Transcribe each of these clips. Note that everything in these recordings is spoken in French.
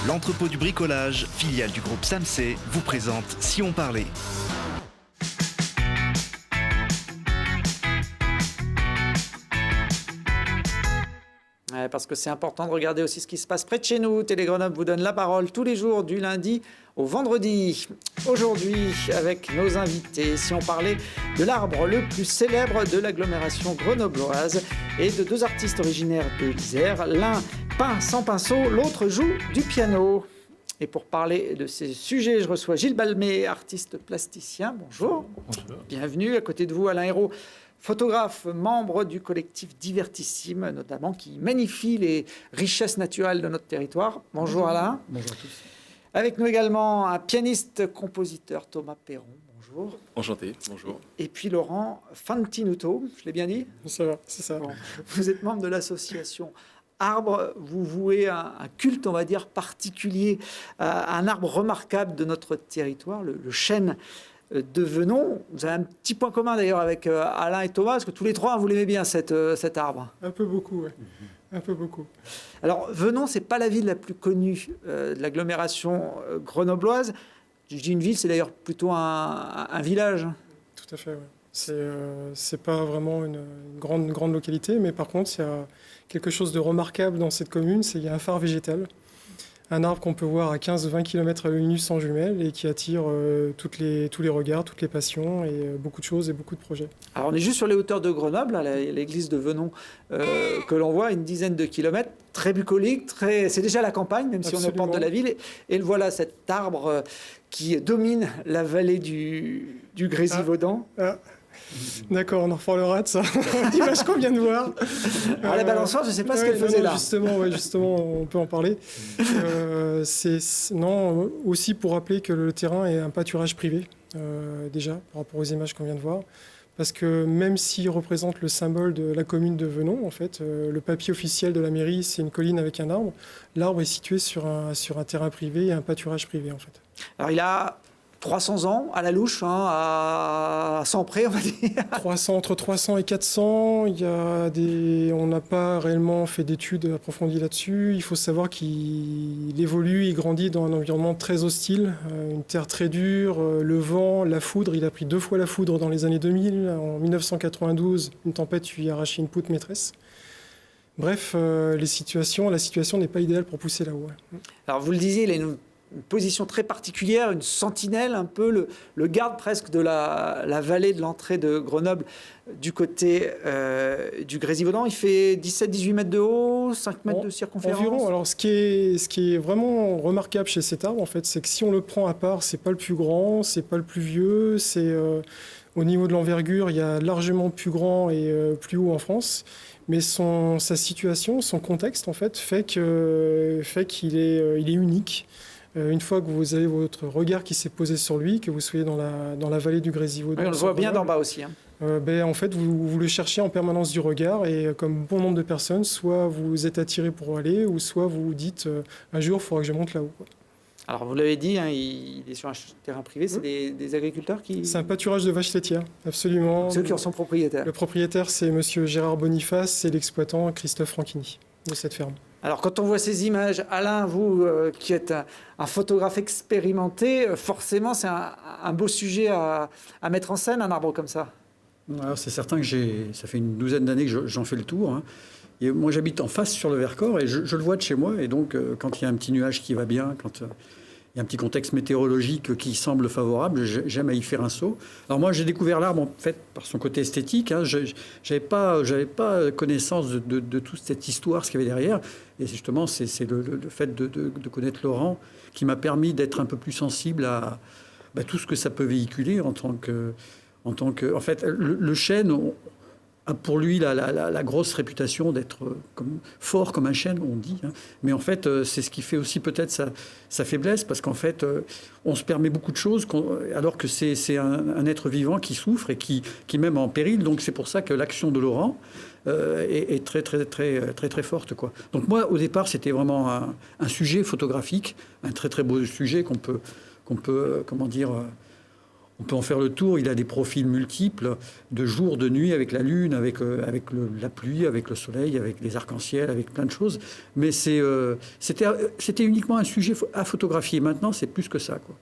L'entrepôt du bricolage, filiale du groupe Samsey, vous présente Si on parlait. Parce que c'est important de regarder aussi ce qui se passe près de chez nous. Télé Grenoble vous donne la parole tous les jours du lundi au vendredi. Aujourd'hui, avec nos invités, si on parlait de l'arbre le plus célèbre de l'agglomération grenobloise et de deux artistes originaires de l'Isère. L'un peint sans pinceau, l'autre joue du piano. Et pour parler de ces sujets, je reçois Gilles Balmé, artiste plasticien. Bonjour. Bonjour. Bienvenue. À côté de vous, Alain Hérault, photographe, membre du collectif Divertissime, notamment, qui magnifie les richesses naturelles de notre territoire. Bonjour Alain. Bonjour à tous. Avec nous également un pianiste-compositeur, Thomas Perron. Bonjour. Enchanté, bonjour. Et puis Laurent Fantinuto, je l'ai bien dit? Ça va, c'est ça. Bon. Vous êtes membre de l'association Arbre. Vous vouez un culte, on va dire, particulier à un arbre remarquable de notre territoire, le chêne de Venon. Vous avez un petit point commun d'ailleurs avec Alain et Thomas, parce que tous les trois, vous l'aimez bien cet arbre. Un peu beaucoup, oui. Un peu beaucoup. Alors, Venon, ce n'est pas la ville la plus connue de l'agglomération grenobloise. Je dis une ville, c'est d'ailleurs plutôt un village. Tout à fait, oui. C'est pas vraiment une grande localité, mais par contre, il y a quelque chose de remarquable dans cette commune, c'est qu'il y a un phare végétal. Un arbre qu'on peut voir à 15-20 km à l'œil nu sans jumelles et qui attire tous les regards, toutes les passions et beaucoup de choses et beaucoup de projets. Alors on est juste sur les hauteurs de Grenoble, à l'église de Venon, que l'on voit à une dizaine de kilomètres, très bucolique, c'est déjà la campagne, même si on est aux portes de la ville. Et voilà cet arbre qui domine la vallée du Grésivaudan. D'accord, on en reparlera de ça. L'image qu'on vient de voir. Alors la balançoire, je ne sais pas ce qu'elle faisait là. Justement, on peut en parler. Aussi pour rappeler que le terrain est un pâturage privé, déjà, par rapport aux images qu'on vient de voir. Parce que même s'il représente le symbole de la commune de Venon, en fait, le papier officiel de la mairie, c'est une colline avec un arbre. L'arbre est situé sur un terrain privé et un pâturage privé, en fait. Alors il a 300 ans à la louche, à 100 près, on va dire. Entre 300 et 400, on n'a pas réellement fait d'études approfondies là-dessus. Il faut savoir qu'il évolue, il grandit dans un environnement très hostile, une terre très dure, le vent, la foudre. Il a pris 2 fois la foudre dans les années 2000. En 1992, une tempête lui a arraché une poutre maîtresse. Bref, la situation n'est pas idéale pour pousser là-haut. Alors vous le disiez, il a une position très particulière, une sentinelle, un peu le garde presque de la vallée de l'entrée de Grenoble du côté du Grésivaudan. Il fait 17-18 mètres de haut, 5 mètres de circonférence. Environ. Alors ce qui est vraiment remarquable chez cet arbre, en fait, c'est que si on le prend à part, c'est pas le plus grand, c'est pas le plus vieux, c'est au niveau de l'envergure, il y a largement plus grand et plus haut en France. Mais sa situation, son contexte, en fait, fait qu'il est unique. Une fois que vous avez votre regard qui s'est posé sur lui, que vous soyez dans la vallée du Grésivaudan. Oui, on le voit bien d'en bas aussi. En fait, vous le cherchez en permanence du regard et comme bon nombre de personnes, soit vous êtes attiré pour aller, ou soit vous vous dites un jour, il faudra que je monte là-haut. Alors, vous l'avez dit, il est sur un terrain privé, c'est des agriculteurs qui... C'est un pâturage de vaches laitières, absolument. Ceux qui en sont propriétaires. Le propriétaire, c'est monsieur Gérard Boniface, c'est l'exploitant Christophe Franchini de cette ferme. Alors, quand on voit ces images, Alain, vous qui êtes un photographe expérimenté, forcément, c'est un beau sujet à mettre en scène, un arbre comme ça. Alors, c'est certain que ça fait une douzaine d'années que j'en fais le tour. Hein. Et moi, j'habite en face sur le Vercors et je le vois de chez moi. Et donc, quand il y a un petit nuage qui va bien, quand il y a un petit contexte météorologique qui semble favorable, j'aime à y faire un saut. Alors moi, j'ai découvert l'arbre en fait par son côté esthétique. Hein. J'avais pas connaissance de toute cette histoire, ce qu'il y avait derrière. Et justement, c'est le fait de connaître Laurent qui m'a permis d'être un peu plus sensible à tout ce que ça peut véhiculer en tant que en fait, le chêne a pour lui la grosse réputation d'être fort comme un chêne, on dit. Hein. Mais en fait, c'est ce qui fait aussi peut-être sa faiblesse, parce qu'en fait, on se permet beaucoup de choses, alors que c'est un être vivant qui souffre et qui même en péril. Donc c'est pour ça que l'action de Laurent est très, très, très, très, très forte, quoi. Donc moi, au départ, c'était vraiment un sujet photographique, un très, très beau sujet qu'on peut comment dire... On peut en faire le tour. Il a des profils multiples, de jour, de nuit, avec la lune, avec la pluie, avec le soleil, avec les arcs-en-ciel, avec plein de choses. Mais c'était uniquement un sujet à photographier. Maintenant, c'est plus que ça, quoi.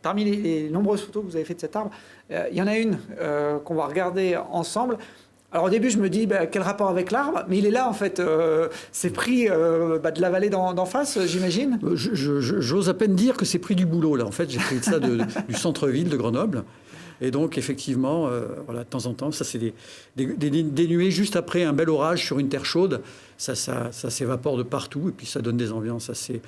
Parmi les nombreuses photos que vous avez faites de cet arbre, il y en a une qu'on va regarder ensemble. Alors au début, je me dis, quel rapport avec l'arbre? Mais il est là, en fait. C'est pris de la vallée d'en face, j'imagine. J'ose à peine dire que c'est pris du boulot, là. En fait, j'ai pris ça du centre-ville de Grenoble. Et donc, effectivement, voilà, de temps en temps, ça, c'est des nuées juste après un bel orage sur une terre chaude. Ça s'évapore de partout et puis ça donne des ambiances assez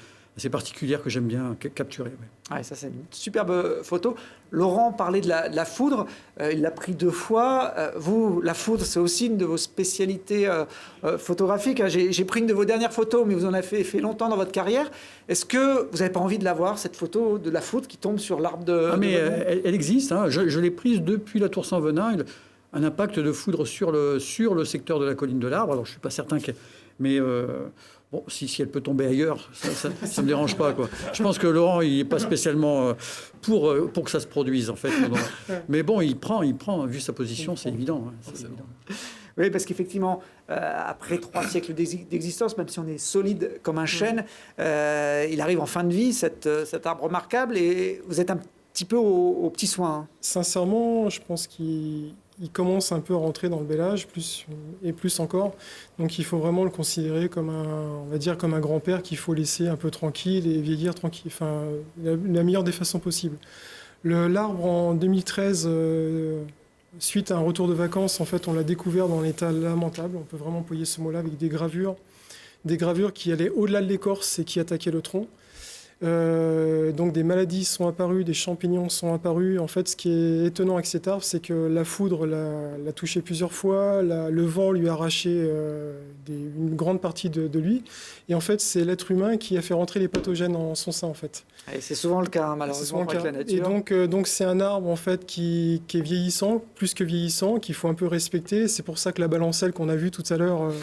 particulières que j'aime bien capturer. Ouais. Ouais, ça, c'est une superbe photo. Laurent parlait de la foudre. Il l'a pris 2 fois. Vous, la foudre, c'est aussi une de vos spécialités photographiques. J'ai pris une de vos dernières photos, mais vous en avez fait longtemps dans votre carrière. Est-ce que vous n'avez pas envie de la voir, cette photo de la foudre qui tombe sur l'arbre de... Ah, mais elle existe. Hein. Je l'ai prise depuis la Tour Saint-Venin. Un impact de foudre sur le secteur de la colline de l'Arbre. Alors, je ne suis pas certain que... Mais... Bon, si elle peut tomber ailleurs, ça ne me dérange pas, quoi. Je pense que Laurent, il n'est pas spécialement pour que ça se produise, en fait. Mais bon, il prend, vu sa position, c'est évident. Hein, c'est évident. Oui, parce qu'effectivement, après 3 siècles d'existence, même si on est solide comme un chêne, il arrive en fin de vie, cet arbre remarquable, et vous êtes un petit peu aux petits soins. Hein. Sincèrement, je pense qu'il commence un peu à rentrer dans le bel âge, plus encore. Donc il faut vraiment le considérer comme un grand-père qu'il faut laisser un peu tranquille et vieillir tranquille, la meilleure des façons possibles. L'arbre, en 2013, suite à un retour de vacances, en fait, on l'a découvert dans un état lamentable. On peut vraiment employer ce mot-là, avec des gravures qui allaient au-delà de l'écorce et qui attaquaient le tronc. Donc des maladies sont apparues, des champignons sont apparus. En fait, ce qui est étonnant avec cet arbre, c'est que la foudre l'a touché plusieurs fois, le vent lui a arraché une grande partie de lui. Et en fait, c'est l'être humain qui a fait rentrer les pathogènes en son sein, en fait. Et c'est souvent le cas, malheureusement, avec la nature. Et donc c'est un arbre, en fait, qui est vieillissant, plus que vieillissant, qu'il faut un peu respecter. C'est pour ça que la balancelle qu'on a vue tout à l'heure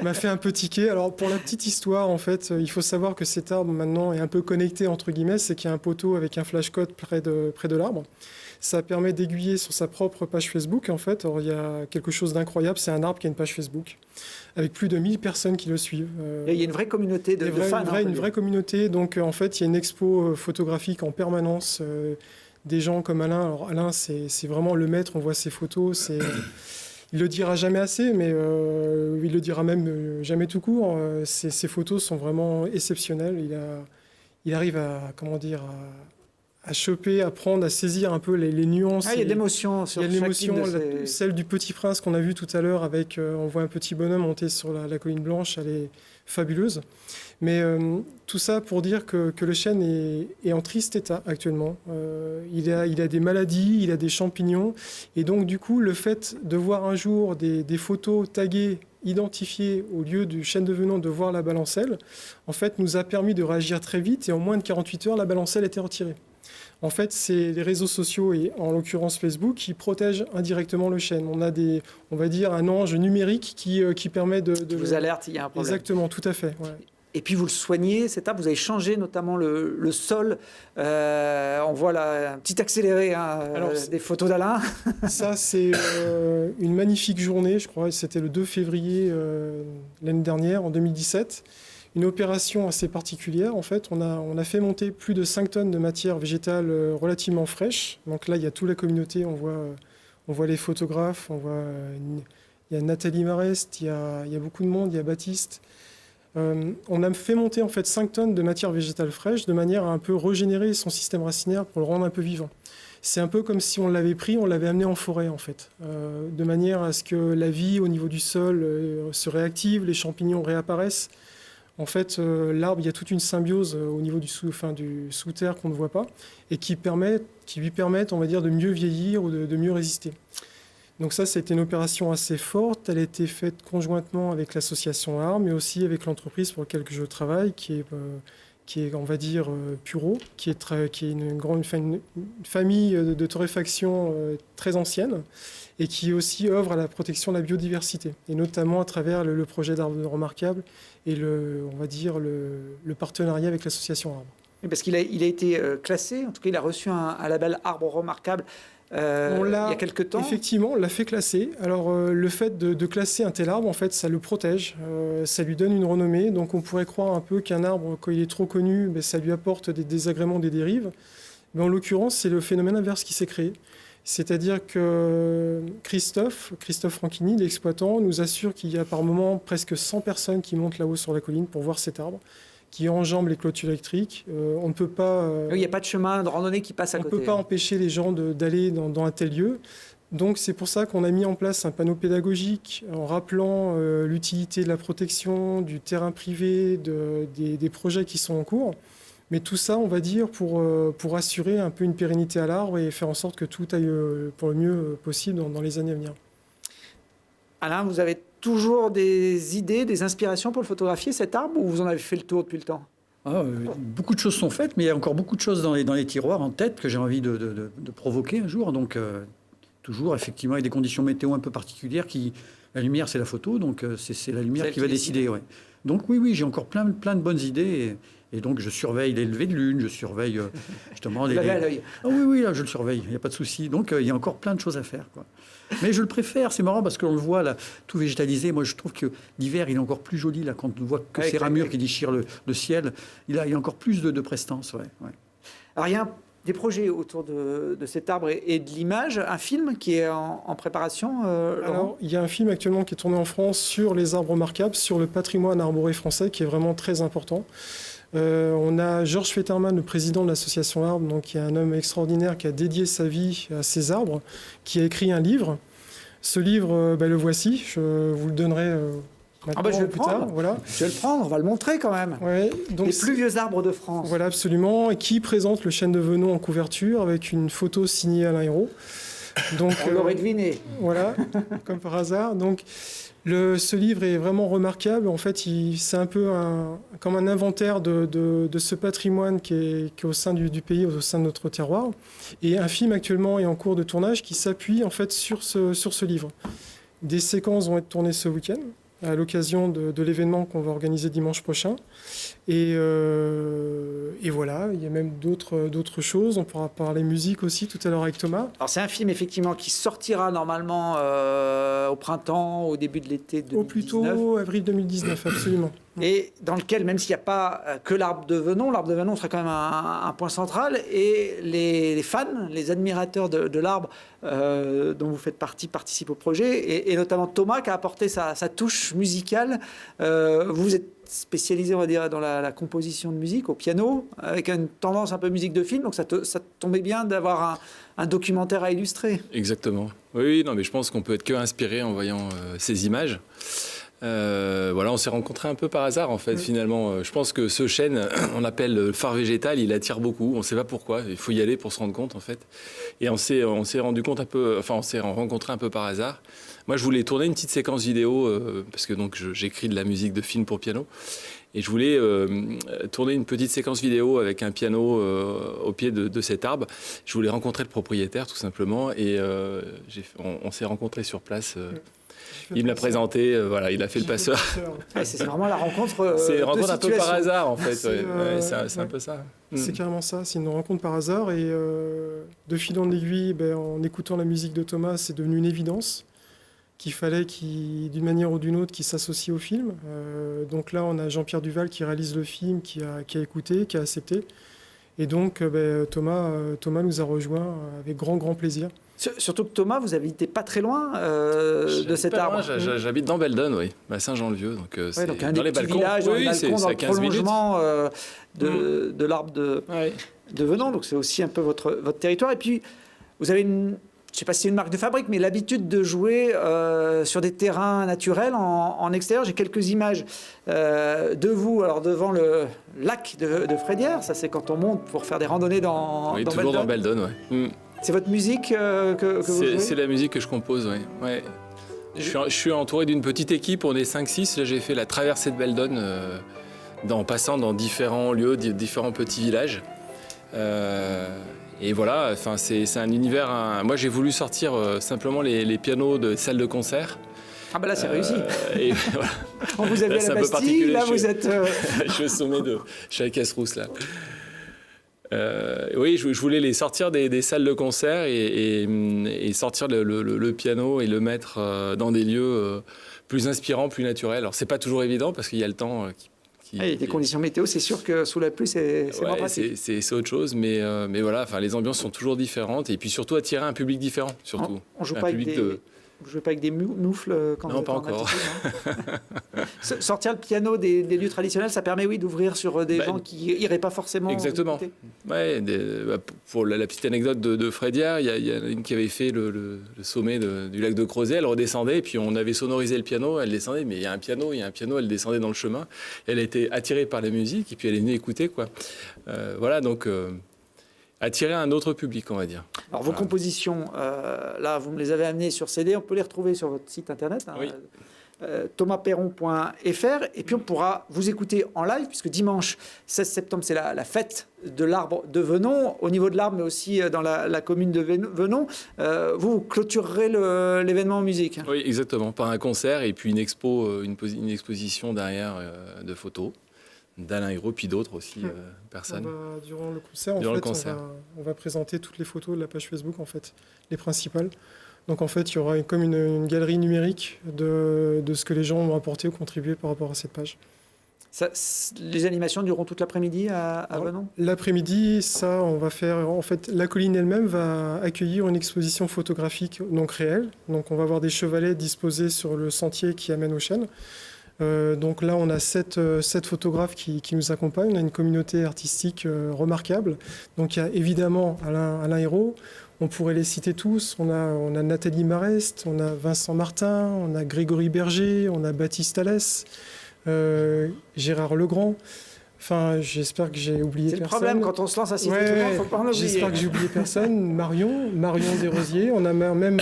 m'a fait un peu tiquer. Alors, pour la petite histoire, en fait, il faut savoir que cet arbre, maintenant, est un peu connecté, entre guillemets. C'est qu'il y a un poteau avec un flashcode près de l'arbre. Ça permet d'aiguiller sur sa propre page Facebook, en fait. Alors, il y a quelque chose d'incroyable. C'est un arbre qui a une page Facebook, avec plus de 1000 personnes qui le suivent. Et il y a une vraie communauté de fans. Une vraie communauté. Donc, en fait, il y a une expo photographique en permanence. Des gens comme Alain. Alors, Alain, c'est vraiment le maître. On voit ses photos. Il le dira jamais assez, mais il le dira même jamais tout court. Ses photos sont vraiment exceptionnelles. Il arrive à choper, à prendre, à saisir un peu les nuances. Il y a de l'émotion sur chacune de ces... Celle du Petit Prince qu'on a vu tout à l'heure, avec on voit un petit bonhomme monter sur la colline blanche, elle est fabuleuse. Mais tout ça pour dire que le chêne est en triste état actuellement. Il a des maladies, il a des champignons. Et donc du coup, le fait de voir un jour des photos taguées, identifiées au lieu du chêne de Venon, de voir la balancelle, en fait, nous a permis de réagir très vite. Et en moins de 48 heures, la balancelle était retirée. En fait, c'est les réseaux sociaux, et en l'occurrence Facebook, qui protègent indirectement le chêne. On va dire, un ange numérique qui permet de vous alerte, il y a un problème. Exactement, tout à fait. Ouais. Et puis vous le soignez, cet arbre, vous avez changé notamment le sol. On voit là un petit accéléré des photos d'Alain. Ça, c'est une magnifique journée, je crois, c'était le 2 février l'année dernière, en 2017. Une opération assez particulière. En fait, on a fait monter plus de 5 tonnes de matière végétale relativement fraîche. Donc là, il y a toute la communauté, on voit les photographes, il y a Nathalie Marest, il y a beaucoup de monde, il y a Baptiste. On a fait monter en fait 5 tonnes de matière végétale fraîche de manière à un peu régénérer son système racinaire pour le rendre un peu vivant. C'est un peu comme si on l'avait pris, on l'avait amené en forêt en fait, de manière à ce que la vie au niveau du sol se réactive, les champignons réapparaissent. En fait, l'arbre, il y a toute une symbiose au niveau du sous-terre qu'on ne voit pas et qui lui permettent, on va dire, de mieux vieillir ou de mieux résister. Donc ça, c'était une opération assez forte. Elle a été faite conjointement avec l'association ARM, mais aussi avec l'entreprise pour laquelle je travaille, qui est on va dire, Puro, qui est une famille de torréfaction très ancienne et qui aussi œuvre à la protection de la biodiversité, et notamment à travers le projet d'Arbres Remarquables et le partenariat avec l'association ARM. Oui, parce qu'il a été classé, en tout cas il a reçu un label Arbre Remarquable il y a quelques temps. Effectivement, on l'a fait classer. Alors le fait de classer un tel arbre, en fait, ça le protège, ça lui donne une renommée. Donc on pourrait croire un peu qu'un arbre, quand il est trop connu, ça lui apporte des désagréments, des dérives. Mais en l'occurrence, c'est le phénomène inverse qui s'est créé. C'est-à-dire que Christophe Franchini, l'exploitant, nous assure qu'il y a par moment presque 100 personnes qui montent là-haut sur la colline pour voir cet arbre, qui enjambe les clôtures électriques. On ne peut pas... il n'y a pas de chemin de randonnée qui passe à côté. On ne peut pas empêcher les gens d'aller dans un tel lieu. Donc c'est pour ça qu'on a mis en place un panneau pédagogique en rappelant l'utilité de la protection, du terrain privé, des projets qui sont en cours. Mais tout ça, on va dire, pour assurer un peu une pérennité à l'arbre et faire en sorte que tout aille pour le mieux possible dans les années à venir. Alain, vous avez toujours des idées, des inspirations pour le photographier, cet arbre, ou vous en avez fait le tour depuis le temps? Beaucoup de choses sont faites, mais il y a encore beaucoup de choses dans les tiroirs en tête que j'ai envie de provoquer un jour. Donc, toujours, effectivement, avec des conditions météo un peu particulières. La lumière, c'est la photo, donc c'est la lumière qui va décider. Ouais. Donc, oui, j'ai encore plein de bonnes idées. Et donc, je surveille les levées de lune, je surveille justement les... Vous l'avez à l'œil. Oui, là, je le surveille, il n'y a pas de souci. Donc, il y a encore plein de choses à faire, quoi. Mais je le préfère, c'est marrant parce qu'on le voit là, tout végétalisé. Moi, je trouve que l'hiver, il est encore plus joli là, quand on voit que ces ramures qui déchirent le ciel. Il y a encore plus de prestance. Ouais. Alors, il y a des projets autour de cet arbre et de l'image. Un film qui est en préparation, Alors, il y a un film actuellement qui est tourné en France sur les arbres remarquables, sur le patrimoine arboré français, qui est vraiment très important. On a Georges Fetterman, le président de l'association Arbre, donc qui est un homme extraordinaire qui a dédié sa vie à ces arbres, qui a écrit un livre. Ce livre, le voici, je vous le donnerai maintenant je vais plus le prendre. tard. Voilà. Je vais le prendre, on va le montrer quand même. Ouais, donc les plus vieux arbres de France. Voilà, absolument, et qui présente le chêne de Venon en couverture avec une photo signée Alain Hérault. Donc, on l'aurait deviné. Voilà, comme par hasard. Donc, ce livre est vraiment remarquable. En fait, c'est un peu comme un inventaire de ce patrimoine qui est au sein du pays, au sein de notre terroir. Et un film actuellement est en cours de tournage qui s'appuie en fait sur ce livre. Des séquences vont être tournées ce week-end à l'occasion de l'événement qu'on va organiser dimanche prochain. Et voilà, il y a même d'autres choses. On pourra parler musique aussi tout à l'heure avec Thomas. Alors c'est un film effectivement qui sortira normalement au printemps, au début de l'été 2019. Au plus tôt, avril 2019, absolument. Et dans lequel, même s'il n'y a pas que l'arbre de Venon sera quand même un point central. Et les fans, les admirateurs de l'arbre dont vous faites partie participent au projet. Et notamment Thomas qui a apporté sa touche musicale. Vous êtes spécialisé, on va dire, dans la composition de musique au piano, avec une tendance un peu musique de film. Donc ça tombait bien d'avoir un documentaire à illustrer. Exactement. Oui, non, mais je pense qu'on peut être que inspiré en voyant ces images. On s'est rencontrés un peu par hasard en fait, finalement. Je pense que ce chêne, on l'appelle le phare végétal, il attire beaucoup. On ne sait pas pourquoi. Il faut y aller pour se rendre compte en fait. Et on s'est rendu compte on s'est rencontrés un peu par hasard. Moi, je voulais tourner une petite séquence vidéo parce que donc j'écris de la musique de film pour piano. Et je voulais tourner une petite séquence vidéo avec un piano au pied de cet arbre. Je voulais rencontrer le propriétaire tout simplement et on s'est rencontrés sur place. Il me l'a présenté, il a fait le passeur. C'est vraiment la rencontre. C'est une rencontre un peu par hasard, en fait. C'est un peu ça. C'est carrément ça, c'est une rencontre par hasard. Et de fil en aiguille, en écoutant la musique de Thomas, c'est devenu une évidence qu'il fallait d'une manière ou d'une autre, qu'il s'associe au film. Donc là, on a Jean-Pierre Duval qui réalise le film, qui a écouté, qui a accepté. Et donc, Thomas nous a rejoints avec grand plaisir. Surtout que Thomas, vous habitez pas très loin de cet arbre. J'habite dans Beldon, oui, à Saint-Jean-le-Vieux. Donc, c'est un dans les balcons. Village, dans les balcons, c'est dans à le 15 minutes. prolongement de l'arbre de Venon. Donc c'est aussi un peu votre territoire. Et puis, vous avez je ne sais pas si c'est une marque de fabrique, mais l'habitude de jouer sur des terrains naturels en extérieur. J'ai quelques images de vous, alors devant le lac de Frédière. Ça, c'est quand on monte pour faire des randonnées dans Oui, dans toujours Beldon. dans Beldon, oui. C'est votre musique que vous jouez ? C'est la musique que je compose, oui. Ouais. Je suis entouré d'une petite équipe, on est 5-6. Là, j'ai fait la traversée de Beldon en passant dans différents lieux, différents petits villages. Et voilà, c'est un univers... Moi, j'ai voulu sortir simplement les pianos de salle de concert. Ah bah là, c'est réussi. Et voilà. On vous a vu à la Bastille, là, vous êtes... Je suis au sommet je suis à Casse-Rousse, là. Oui, je voulais les sortir des salles de concert et sortir le piano et le mettre dans des lieux plus inspirants, plus naturels. Alors, c'est pas toujours évident parce qu'il y a le temps des conditions météo, c'est sûr que sous la pluie, c'est moins pratique. C'est autre chose, mais voilà, les ambiances sont toujours différentes et puis surtout attirer un public différent, surtout. On joue pas avec vous jouez pas avec des moufles quand vous êtes en altitude? Non, sortir le piano des lieux traditionnels, ça permet, oui, d'ouvrir sur des gens qui n'iraient pas forcément. Exactement. Ouais, pour la petite anecdote de Frédière, il y a une qui avait fait le sommet du lac de Crozet, elle redescendait, et puis on avait sonorisé le piano, elle descendait, mais il y a un piano, elle descendait dans le chemin. Elle a été attirée par la musique, et puis elle est venue écouter, quoi. Voilà, donc... attirer un autre public, on va dire. Alors, vos compositions, là, vous me les avez amenées sur CD. On peut les retrouver sur votre site internet, oui. thomasperron.fr. Et puis, on pourra vous écouter en live, puisque dimanche 16 septembre, c'est la fête de l'arbre de Venon, au niveau de l'arbre, mais aussi dans la commune de Venon. Vous clôturerez l'événement en musique. Oui, exactement. Par un concert et puis une exposition derrière de photos. d'Alain Hérault, puis d'autres aussi personnes. Durant le concert, on va présenter toutes les photos de la page Facebook, en fait, les principales. Donc en fait, il y aura comme une galerie numérique de ce que les gens ont apporté ou contribué par rapport à cette page. Les animations dureront toute l'après-midi à Venon ? L'après-midi, ça, on va faire... En fait, la colline elle-même va accueillir une exposition photographique donc réelle. Donc on va avoir des chevalets disposés sur le sentier qui amène aux chênes. Donc là, on a 7 photographes qui nous accompagnent. On a une communauté artistique remarquable. Donc il y a évidemment Alain Hérault. On pourrait les citer tous. On a Nathalie Marest, on a Vincent Martin, on a Grégory Berger, on a Baptiste Alès, Gérard Legrand. Enfin, j'espère que j'ai oublié personne. C'est le problème quand on se lance à citer tout le monde, faut pas en oublier. J'espère que j'ai oublié personne. Marion Desrosiers. On a même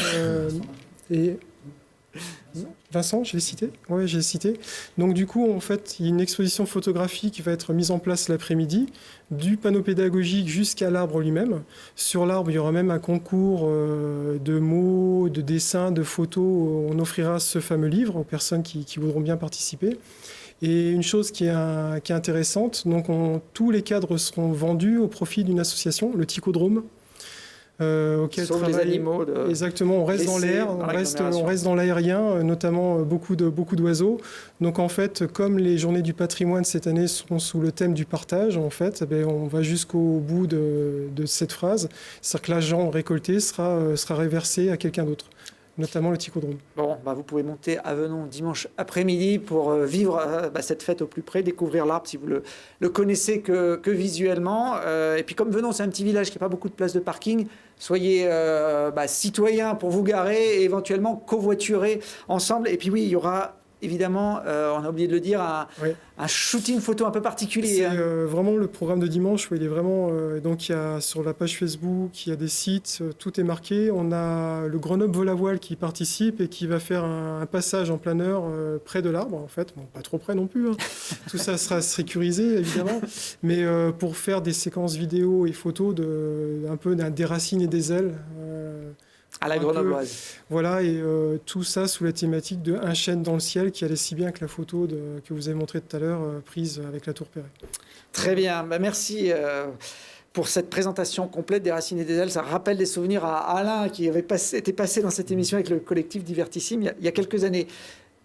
Vincent, je l'ai cité. Oui, j'ai cité. Donc du coup, en fait, il y a une exposition photographique qui va être mise en place l'après-midi, du panneau pédagogique jusqu'à l'arbre lui-même. Sur l'arbre, il y aura même un concours de mots, de dessins, de photos. On offrira ce fameux livre aux personnes qui voudront bien participer. Et une chose qui est intéressante, donc tous les cadres seront vendus au profit d'une association, le Ticodrome. Auquel les animaux. Exactement, on reste dans l'air, on reste dans l'aérien, notamment beaucoup d'oiseaux. Donc en fait, comme les journées du patrimoine cette année seront sous le thème du partage, en fait, on va jusqu'au bout de cette phrase. C'est-à-dire que l'argent récolté sera réversé à quelqu'un d'autre, notamment le Ticodrome. Bon, vous pouvez monter à Venon dimanche après-midi pour vivre cette fête au plus près, découvrir l'arbre si vous le connaissez que visuellement. Et puis comme Venon, c'est un petit village qui n'a pas beaucoup de places de parking, soyez citoyens pour vous garer et éventuellement covoiturer ensemble. Et puis oui, il y aura évidemment, on a oublié de le dire, un shooting photo un peu particulier. C'est vraiment le programme de dimanche où il est vraiment... donc il y a sur la page Facebook, il y a des sites, tout est marqué. On a le Grenoble Vol à Voile qui participe et qui va faire un passage en planeur près de l'arbre, en fait. Bon, pas trop près non plus. Hein. Tout ça sera sécurisé, évidemment. Mais pour faire des séquences vidéo et photos un peu des racines et des ailes. À la grenobloise. Voilà, et tout ça sous la thématique de Un chêne dans le ciel qui allait si bien que la photo que vous avez montrée tout à l'heure, prise avec la tour Perret. Très bien, merci pour cette présentation complète des racines et des ailes. Ça rappelle des souvenirs à Alain qui était passé dans cette émission avec le collectif Divertissime il y a quelques années.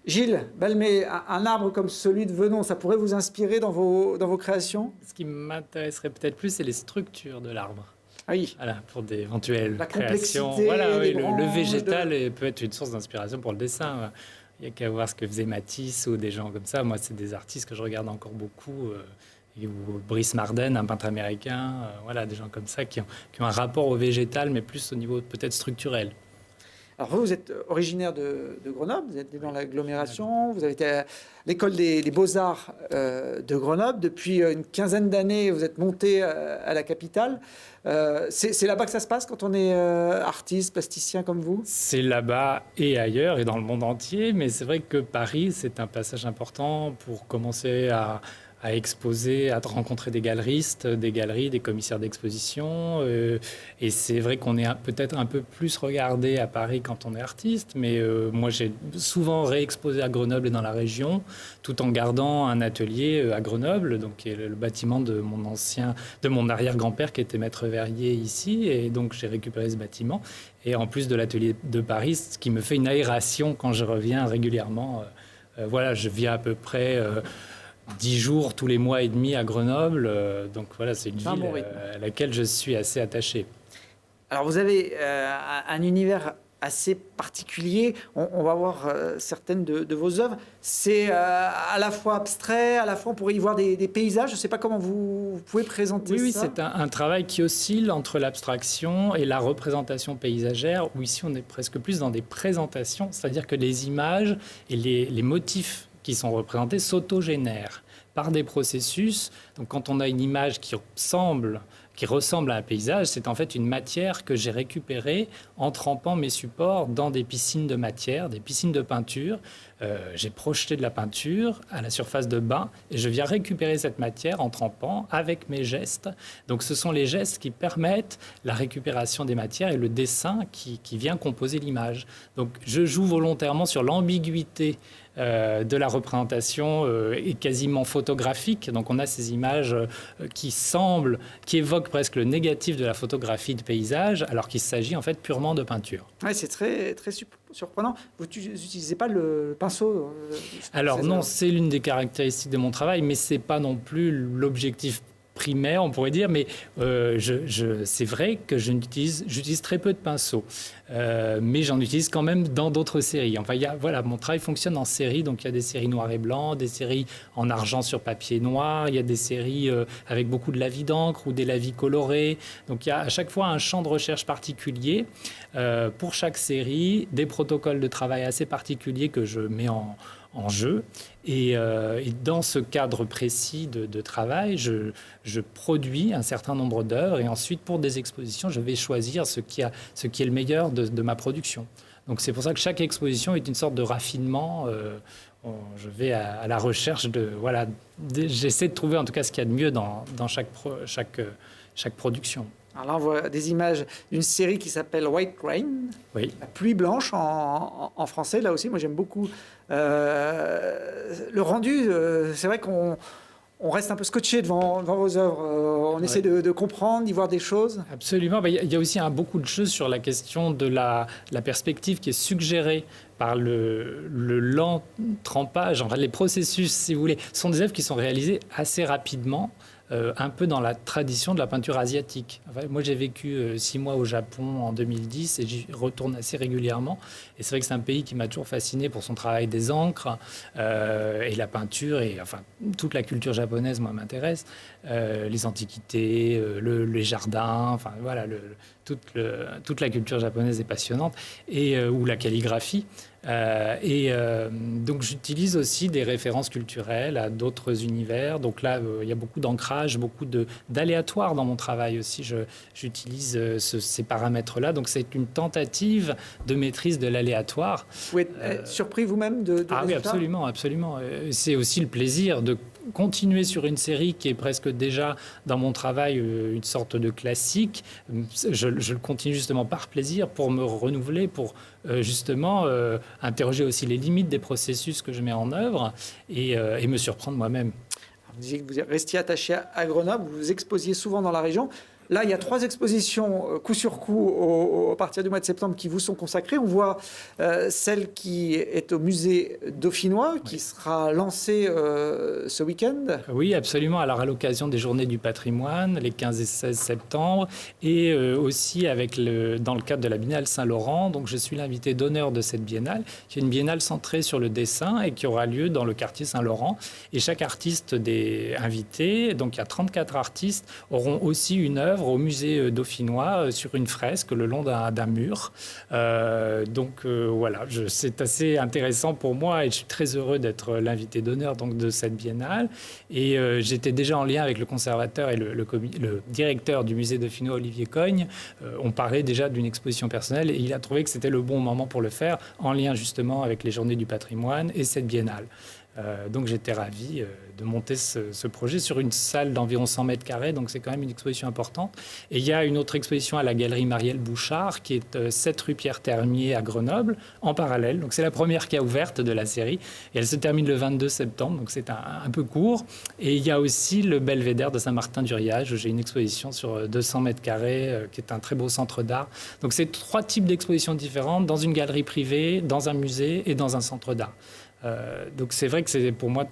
Gilles Balmet, un arbre comme celui de Venon, ça pourrait vous inspirer dans vos créations ? Ce qui m'intéresserait peut-être plus, c'est les structures de l'arbre. Oui. Voilà, pour d'éventuelles créations. Voilà, oui, le végétal peut être une source d'inspiration pour le dessin. Il n'y a qu'à voir ce que faisait Matisse ou des gens comme ça. Moi, c'est des artistes que je regarde encore beaucoup. Ou Brice Marden, un peintre américain. Voilà, des gens comme ça qui ont un rapport au végétal, mais plus au niveau peut-être structurel. Alors vous êtes originaire de Grenoble, vous êtes dans l'agglomération, vous avez été à l'école des beaux-arts de Grenoble. Depuis une quinzaine d'années, vous êtes monté à la capitale. C'est là-bas que ça se passe quand on est artiste, plasticien comme vous ? C'est là-bas et ailleurs et dans le monde entier, mais c'est vrai que Paris, c'est un passage important pour commencer à exposer, à rencontrer des galeristes, des galeries, des commissaires d'exposition. Et c'est vrai qu'on est peut-être un peu plus regardé à Paris quand on est artiste, mais moi j'ai souvent réexposé à Grenoble et dans la région, tout en gardant un atelier à Grenoble, donc qui est le bâtiment de mon arrière-grand-père qui était maître verrier ici, et donc j'ai récupéré ce bâtiment. Et en plus de l'atelier de Paris, ce qui me fait une aération quand je reviens régulièrement. Voilà, je viens à peu près 10 jours tous les mois et demi à Grenoble. Donc voilà, c'est une ville à laquelle je suis assez attaché. Alors vous avez un univers assez particulier. On va voir certaines de vos œuvres. C'est à la fois abstrait, à la fois on pourrait y voir des paysages. Je ne sais pas comment vous pouvez présenter ça. Oui, c'est un travail qui oscille entre l'abstraction et la représentation paysagère, où ici on est presque plus dans des présentations, c'est-à-dire que les images et les motifs qui sont représentés s'autogénèrent par des processus. Donc quand on a une image qui ressemble à un paysage, c'est en fait une matière que j'ai récupérée en trempant mes supports dans des piscines de matière, des piscines de peinture. J'ai projeté de la peinture à la surface de bain et je viens récupérer cette matière en trempant avec mes gestes. Donc ce sont les gestes qui permettent la récupération des matières et le dessin qui vient composer l'image. Donc je joue volontairement sur l'ambiguïté de la représentation est quasiment photographique. Donc on a ces images qui évoquent presque le négatif de la photographie de paysage, alors qu'il s'agit en fait purement de peinture. Ouais, c'est très, très surprenant. Vous n'utilisez pas le pinceau Alors non, c'est l'une des caractéristiques de mon travail, mais ce n'est pas non plus l'objectif primaire, on pourrait dire, mais c'est vrai que j'utilise très peu de pinceaux, mais j'en utilise quand même dans d'autres séries. Enfin, mon travail fonctionne en série, donc il y a des séries noir et blanc, des séries en argent sur papier noir, il y a des séries avec beaucoup de lavis d'encre ou des lavis colorés. Donc il y a à chaque fois un champ de recherche particulier pour chaque série, des protocoles de travail assez particuliers que je mets en jeu. Et dans ce cadre précis de travail, je produis un certain nombre d'œuvres et ensuite, pour des expositions, je vais choisir ce qui est le meilleur de ma production. Donc c'est pour ça que chaque exposition est une sorte de raffinement. Je vais à la recherche j'essaie de trouver en tout cas ce qu'il y a de mieux dans chaque production. Alors là, on voit des images d'une série qui s'appelle White Rain, oui. La pluie blanche en français. Là aussi, moi j'aime beaucoup le rendu. C'est vrai qu'on reste un peu scotché devant vos œuvres. On essaie de comprendre, d'y voir des choses. Absolument. Il y a aussi beaucoup de choses sur la question de la perspective qui est suggérée par le lent trempage. Enfin, les processus, si vous voulez, sont des œuvres qui sont réalisées assez rapidement. Un peu dans la tradition de la peinture asiatique. Enfin, moi, j'ai vécu 6 mois au Japon en 2010 et j'y retourne assez régulièrement. Et c'est vrai que c'est un pays qui m'a toujours fasciné pour son travail des encres et la peinture. Et enfin, toute la culture japonaise, moi, m'intéresse. Les antiquités, les jardins, enfin, voilà, toute la culture japonaise est passionnante. Ou la calligraphie. Donc j'utilise aussi des références culturelles à d'autres univers. Donc là, il y a beaucoup d'ancrage, beaucoup d'aléatoire dans mon travail aussi. J'utilise ces paramètres-là. Donc c'est une tentative de maîtrise de l'aléatoire. Vous pouvez être surpris vous-même de Ah oui, absolument, absolument. C'est aussi le plaisir de continuer sur une série qui est presque déjà dans mon travail une sorte de classique. Je le continue justement par plaisir pour me renouveler, pour justement interroger aussi les limites des processus que je mets en œuvre et me surprendre moi-même. Vous disiez que vous restiez attaché à Grenoble, vous exposiez souvent dans la région. Là, il y a 3 expositions coup sur coup à partir du mois de septembre qui vous sont consacrées. On voit celle qui est au musée dauphinois, qui sera lancée ce week-end. Oui, absolument. Alors, à l'occasion des Journées du patrimoine, les 15 et 16 septembre, et aussi dans le cadre de la Biennale Saint-Laurent. Donc, je suis l'invité d'honneur de cette biennale, qui est une biennale centrée sur le dessin et qui aura lieu dans le quartier Saint-Laurent. Et chaque artiste des invités, donc il y a 34 artistes, auront aussi une œuvre au musée dauphinois sur une fresque le long d'un mur. Voilà, c'est assez intéressant pour moi et je suis très heureux d'être l'invité d'honneur de cette biennale. Et j'étais déjà en lien avec le conservateur et le directeur du musée dauphinois, Olivier Cogne. On parlait déjà d'une exposition personnelle et il a trouvé que c'était le bon moment pour le faire en lien justement avec les Journées du patrimoine et cette biennale. Donc j'étais ravi de monter ce projet sur une salle d'environ 100 mètres carrés, donc c'est quand même une exposition importante. Et il y a une autre exposition à la galerie Marielle Bouchard, qui est 7 rue Pierre-Termier à Grenoble, en parallèle. Donc c'est la première qui a ouverte de la série, et elle se termine le 22 septembre, donc c'est un peu court. Et il y a aussi le Belvédère de Saint-Martin-du-Riage, où j'ai une exposition sur 200 mètres carrés, qui est un très beau centre d'art. Donc c'est 3 types d'expositions différentes, dans une galerie privée, dans un musée et dans un centre d'art. Donc c'est vrai que c'est pour moi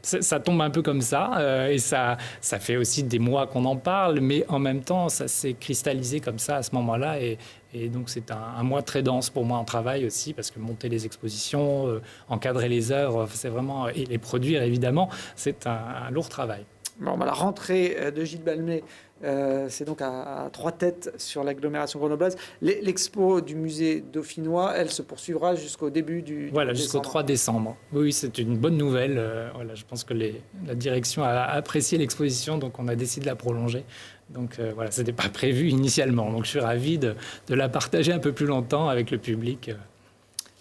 ça tombe un peu comme ça, et ça fait aussi des mois qu'on en parle, mais en même temps ça s'est cristallisé comme ça à ce moment-là, et donc c'est un mois très dense pour moi en travail aussi, parce que monter les expositions, encadrer les œuvres, c'est vraiment, et les produire évidemment, c'est un lourd travail. Bon, la rentrée de Gilles Balmet, c'est donc à 3 têtes sur l'agglomération grenobloise. L'expo du musée dauphinois, elle se poursuivra jusqu'au début du Voilà, jusqu'au 3 décembre. Oui, c'est une bonne nouvelle. Voilà, je pense que la direction a apprécié l'exposition, donc on a décidé de la prolonger. Donc voilà, ce n'était pas prévu initialement. Donc je suis ravi de la partager un peu plus longtemps avec le public.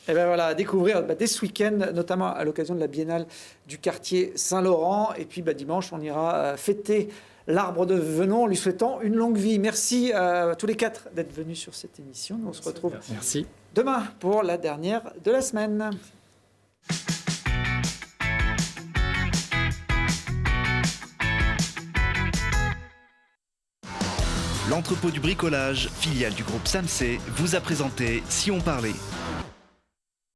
Et bien voilà, à découvrir dès ce week-end, notamment à l'occasion de la Biennale du quartier Saint-Laurent. Et puis dimanche, on ira fêter l'arbre de Venon en lui souhaitant une longue vie. Merci à tous les 4 d'être venus sur cette émission. On se retrouve demain pour la dernière de la semaine. L'entrepôt du bricolage, filiale du groupe Samsé, vous a présenté Si on parlait.